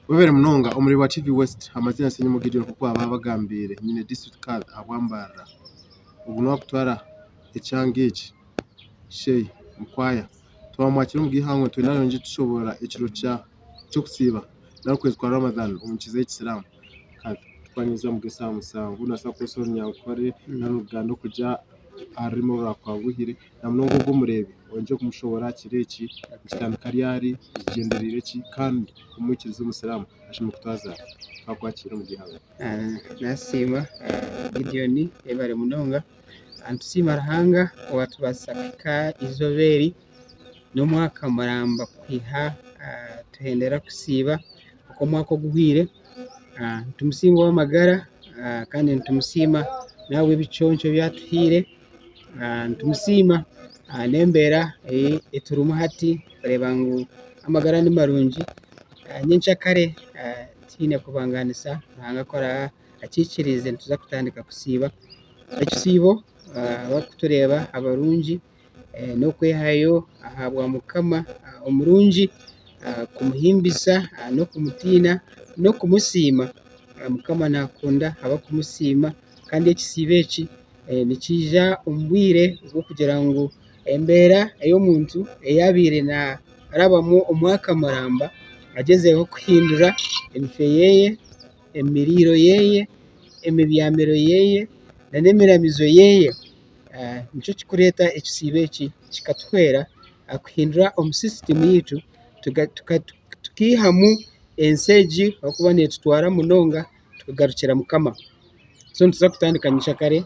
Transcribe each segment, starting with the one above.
Webere munonga omuli wa TV West amazina sinye mugidyo kuko ababagambire nyine district card abwambara uguno kutwara ecyangiki shey mukwaya twamwakira mu gihango twinayo nje tushobora ikiro cyo kusiba na kwezi kwa Ramadan umukize y'Islam kandi twanyuza mu gisamu sangu nasa ko sonya ukore na rugando kujya arimo rakwabuhire na mnongo gumurebe onje kumushobora kireki kitandukari yari igenderire ki kandi umukirizo umusalamu ashimwe kutwaza twakwakira mu gihango nasima Gideon ebare munonga antusima rahanga watu basaka izoberi n'umwaka maramba kwiha tuhendera kusiba uko mwaka guhire tumusimba w'amagara kandi ntumusima nawe biconco byatuhire ntumusima nembera eturuma hati reba ngo amagara ni marungi nyinshi kare tine kubanganisa nkakora akikirize ntuza kutandika kusiba ekisibo bakutureba abarungi no kwehayo ahabwa mukama omurungi kumuhimbisa no kumutina no kumusima mukama nakunda aba kumusima kandi ekisibe eki nikija umbwire bwo kugira ngo embera eyo muntu eyabire na arabamo umwaka maramba agezeho kuhindura emife yeye emiriro yeye emibyamiro yeye na nemiramizo yeye nico kikureta ekisibe eki kikatwera akuhindura omusystem yitu tukihamu enseji okuba netutwara munonga tukagarukira mukama so ntuza kutandikanyisha kare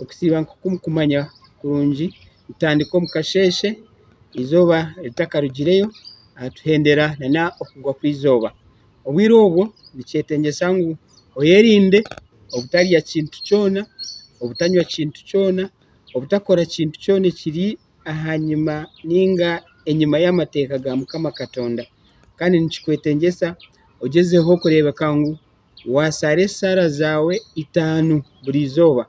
okusiba kumanya kurungi utandika mukasheshe izoba litakarugireyo tuhendera na okugwa kwizoba obwire obwo nikyetengesa ngu oyerinde obutarya kintu kyona obutanywa kintu kyona obutakora kintu kyona kiri ahanyuma ninga enyuma y'amateeka ga mukama katonda kandi nikikwetengesa ogezeho kureba kangu wasare sara zawe 5 buri zoba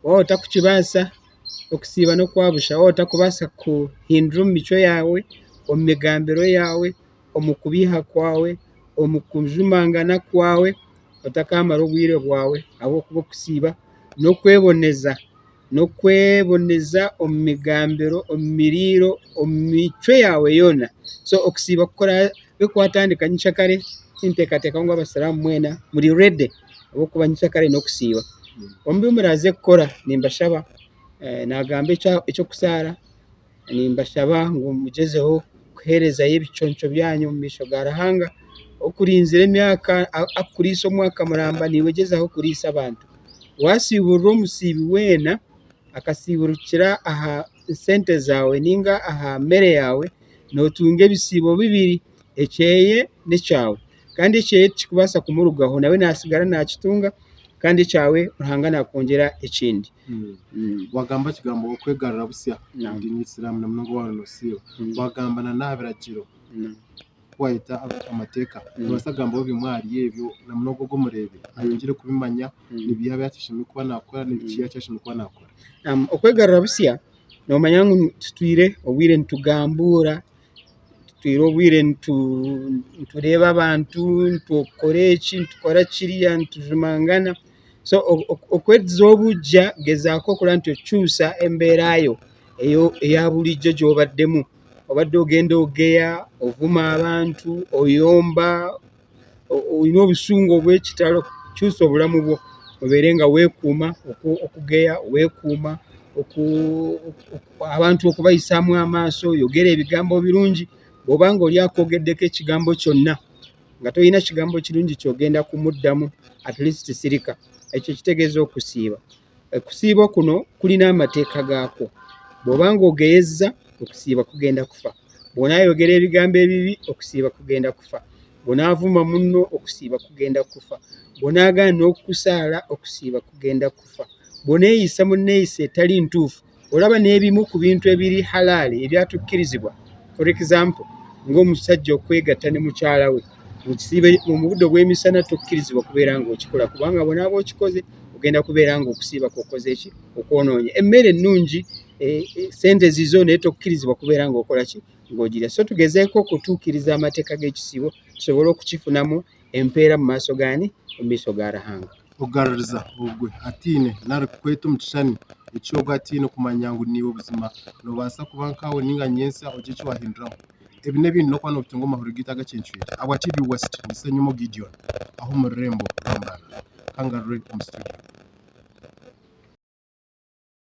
wowe takukibasa okusiba no kwabusha wowe takubasa kuhindura mico yawe omigambiro yawe omukubiha kwawe omukujumangana kwawe otakamara obwire bwawe abo kuba kusiba no kweboneza omigambiro omiriro omico yawe yona so okusiba kukora bikwatandika nyishakare intekateka ngo abasalamu mwena muri ready abo kuba nyishakare no kusiba ombi muraze kukora nimbashaba nagambe icyo kusara nimbashaba ngo mugezeho kuhereza yebiconco byanyu mu misho garahanga okurinzire myaka akuriso mwaka maramba niwegezaho kurisa abantu wasibura umusibi wena akasiburukira aha sente zawe ninga aha mere yawe notunge bisibo bibiri eceye n'icyawe kandi eceye kikubasa kumurugaho nawe nasigara nakitunga kandi cyawe urahangana kongera ikindi wagamba kigambo okwegarura busya ndi ni Islam na mnongo wa nosiyo wagambana nabiragiro kwayita amateka basagamba bo bimwari yebyo na mnogo go murebe ayongere kubimanya nibiha byatishimye kuba nakora nibikiya cyashimye kuba nakora okwegarura busya no manyangu tutwire obwire ntugambura tutwire obwire ntureba abantu ntukorechi ntukora kiriya ntujumangana so okwezobuja gezako kulanto cyusa emberayo eyo eyabulijjo jobaddemu obadde ogenda ogeya ovuma abantu oyomba oyina obusungu obw'ekitalo kyusa obulamu bwo oberenga weekuuma okugeya weekuuma abantu okubayisamu amaaso yogera ebigambo birungi bw'obanga oli akogeddeko ekigambo kyonna nga toyina kigambo kirungi kyogenda kumuddamu at least sirika ekyo kitegeeza okusiiba kusiiba kuno kulina amateeka gaako bw'obanga ogeyezza okusiiba kugenda kufa bw'onaayogera ebigambo ebibi okusiiba kugenda kufa bw'onaavuma munno okusiiba kugenda kufa bw'onaagaana okusaala okusiiba kugenda kufa bw'oneeyisa munneeyisa etali ntuufu olaba n'ebimu ku bintu ebiri halaali ebyatukkirizibwa for example ng'omusajja okwegatta ne mukyala we mu budde bw'emisana tokkirizibwa kubeera ng'okikola kubanga bw'onaaba okikoze ogenda kubeera ng'okusiiba kokoze eki okwonoonya emmere ennungi sente zizo naye tokkirizibwa kubeera ng'okola ki ng'ogirya. So tugezeeko okutuukiriza amateeka g'ekisibo tusobole okukifunamu empeera mu maaso gaani, mu maaso ga Ruhanga. ogaruriza ogwe atiine narikweta omu kishushani ekyogwe atiine kumanya ngu niiwe obuzima nobaasa kuba nkawe ninga nyensa ogire eki wahinduraho. Ebi n'ebindi n'okuba noobitunga omu mahuriro gaitu agakyencwire. Habwa TV West ndisenyimu Gideon aho omu rurembo Rwambarara kangarure omu studio.